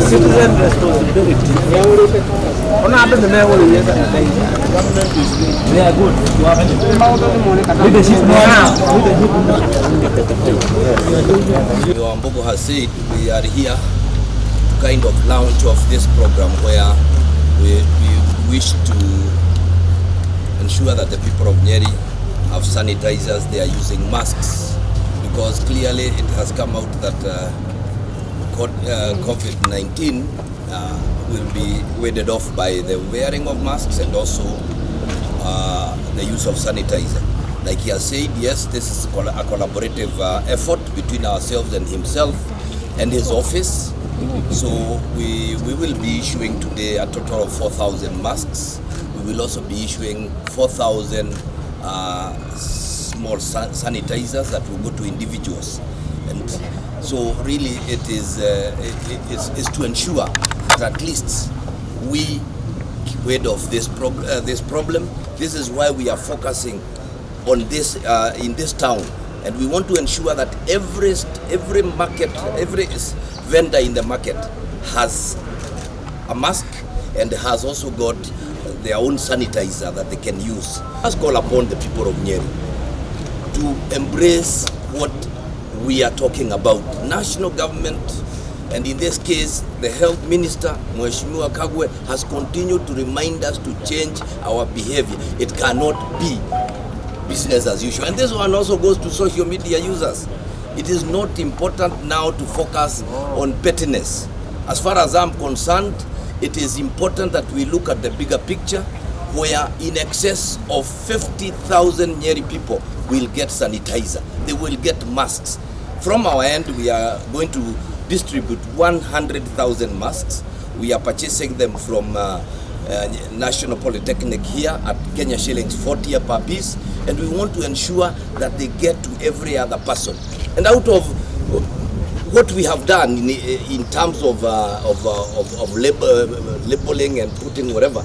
Citizen responsibility. What happened to me? They are good. Mbogo has said we are here to kind of launch of this program where we wish to ensure that the people of Nyeri have sanitizers, they are using masks, because clearly it has come out that COVID-19 will be warded off by the wearing of masks and also the use of sanitizer. Like he has said, yes, this is a collaborative effort between ourselves and himself and his office. So we will be issuing today a total of 4,000 masks. We will also be issuing 4,000 small sanitizers that will go to individuals. And so really it is to ensure that at least we keep rid of this problem. This is why we are focusing on this in this town, and we want to ensure that every market, every vendor in the market has a mask and has also got their own sanitizer that they can use. Let's call upon the people of Nyeri to embrace what we are talking about. National government, and in this case, the health minister, H.E Kagwe, has continued to remind us to change our behavior. It cannot be business as usual. And this one also goes to social media users. It is not important now to focus on pettiness. As far as I'm concerned, it is important that we look at the bigger picture, where in excess of 50,000 Nyeri people will get sanitizer. They will get masks. From our end, we are going to distribute 100,000 masks. We are purchasing them from National Polytechnic here at Kenya shillings 40 per piece, and we want to ensure that they get to every other person. And out of what we have done in terms of labeling and putting whatever,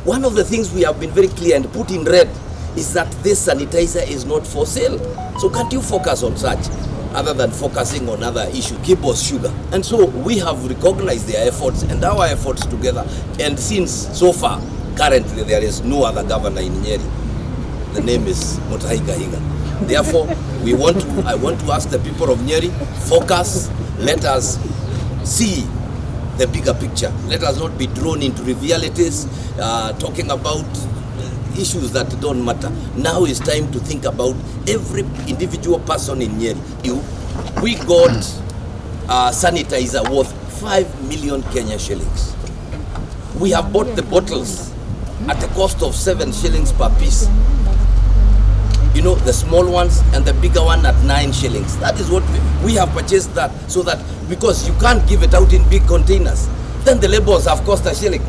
one of the things we have been very clear and put in red is that this sanitizer is not for sale. So can't you focus on such, other than focusing on other issues, kibos sugar? And so we have recognized their efforts and our efforts together. And since so far, currently there is no other governor in Nyeri. The name is Mutahi Kahiga. Therefore, I want to ask the people of Nyeri, focus, let us see the bigger picture. Let us not be drawn into trivialities, talking about issues that don't matter. Now is time to think about every individual person in Nyeri. We got sanitizer worth 5 million Kenya shillings. We have bought the bottles at a cost of 7 shillings per piece. You know, the small ones and the bigger one at 9 shillings. That is what we have purchased that, so that, because you can't give it out in big containers, then the labels have cost a shilling.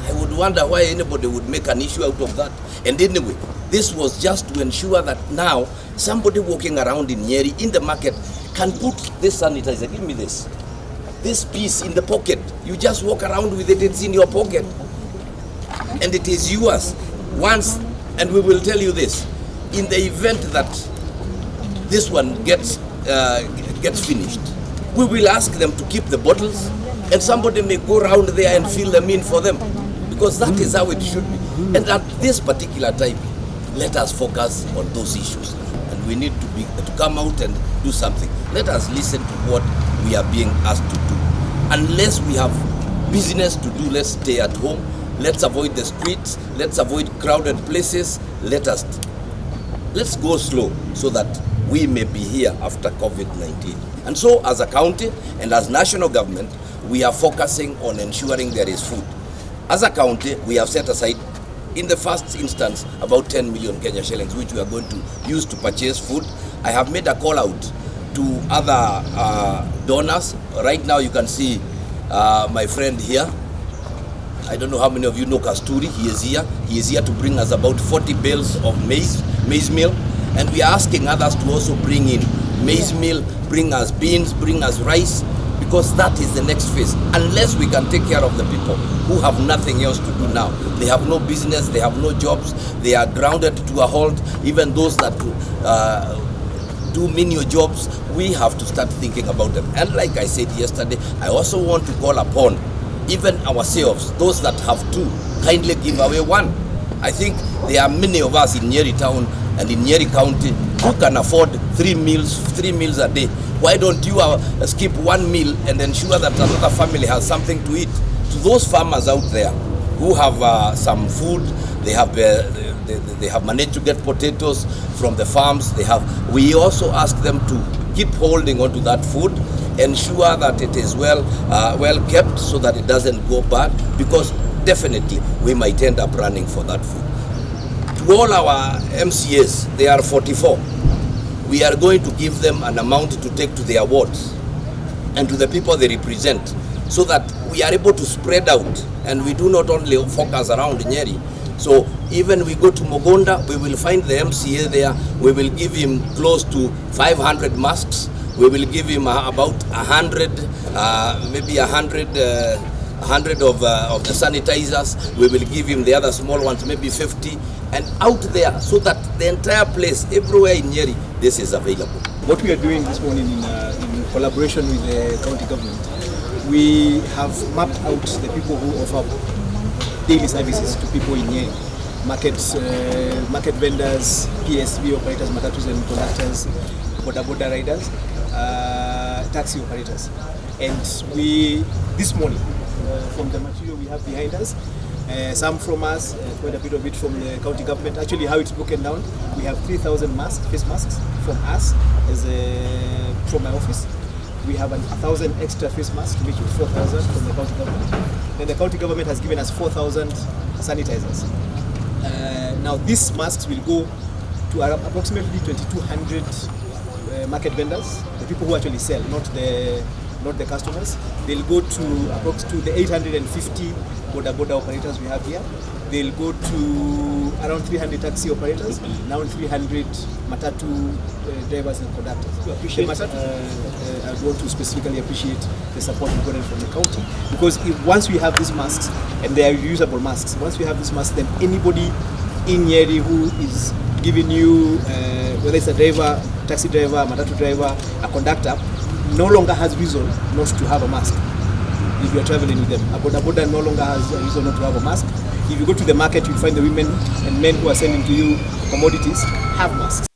I would wonder why anybody would make an issue out of that. And anyway, this was just to ensure that now somebody walking around in Nyeri in the market can put this sanitizer. Give me this piece in the pocket. You just walk around with it, it's in your pocket. And it is yours once, and we will tell you this. In the event that this one gets finished, we will ask them to keep the bottles, and somebody may go around there and fill them in for them, because that is how it should be. And at this particular time, let us focus on those issues, and we need to come out and do something. Let us listen to what we are being asked to do. Unless we have business to do, let's stay at home. Let's avoid the streets. Let's avoid crowded places. Let's go slow, so that we may be here after COVID-19. And so as a county and as national government, we are focusing on ensuring there is food. As a county, we have set aside, in the first instance, about 10 million Kenya shillings, which we are going to use to purchase food. I have made a call out to other donors. Right now you can see my friend here. I don't know how many of you know Kasturi. He is here. He is here to bring us about 40 bales of maize meal. And we are asking others to also bring in maize meal, bring us beans, bring us rice, because that is the next phase. Unless we can take care of the people who have nothing else to do now. They have no business, they have no jobs, they are grounded to a halt. Even those that do menial jobs, we have to start thinking about them. And like I said yesterday, I also want to call upon even ourselves, those that have two, kindly give away one. I think there are many of us in Nyeri town and in Nyeri county who can afford 3 meals a day. Why don't you skip 1 meal and ensure that another family has something to eat? To those farmers out there who have some food, they have managed to get potatoes from the farms. We also ask them to keep holding on to that food, ensure that it is well kept so that it doesn't go bad, because definitely we might end up running for that food. To all our MCAs, they are 44. We are going to give them an amount to take to their wards and to the people they represent, so that we are able to spread out and we do not only focus around Nyeri. So even we go to Mogonda, we will find the MCA there, we will give him close to 500 masks, we will give him about 100, maybe 100 of the sanitizers, we will give him the other small ones, maybe 50, and out there, so that the entire place, everywhere in Nyeri, this is available. What we are doing this morning in collaboration with the county government, we have mapped out the people who offer daily services to people in Nyeri. Market vendors, PSV operators, matatus and conductors, boda riders, taxi operators. And this morning, from the material we have behind us, some from us, quite a bit of it from the county government. Actually, how it's broken down, we have 3,000 face masks from us, from my office. We have 1,000 extra face masks, to make it 4,000 from the county government. Then the county government has given us 4,000 sanitizers. Now these masks will go to approximately 2,200 market vendors, the people who actually sell, not the customers. They'll go to the 850 boda operators we have here. They'll go to around 300 taxi operators, now 300 matatu drivers and conductors. I want to specifically appreciate the support we got from the county, because once we have these masks, and they are reusable masks, once we have these masks, then anybody in Nyeri who is giving you, whether it's a driver, taxi driver, matatu driver, a conductor, no longer has reason not to have a mask if you are traveling with them. A boda no longer has a reason not to have a mask. If you go to the market, you'll find the women and men who are selling to you commodities have masks.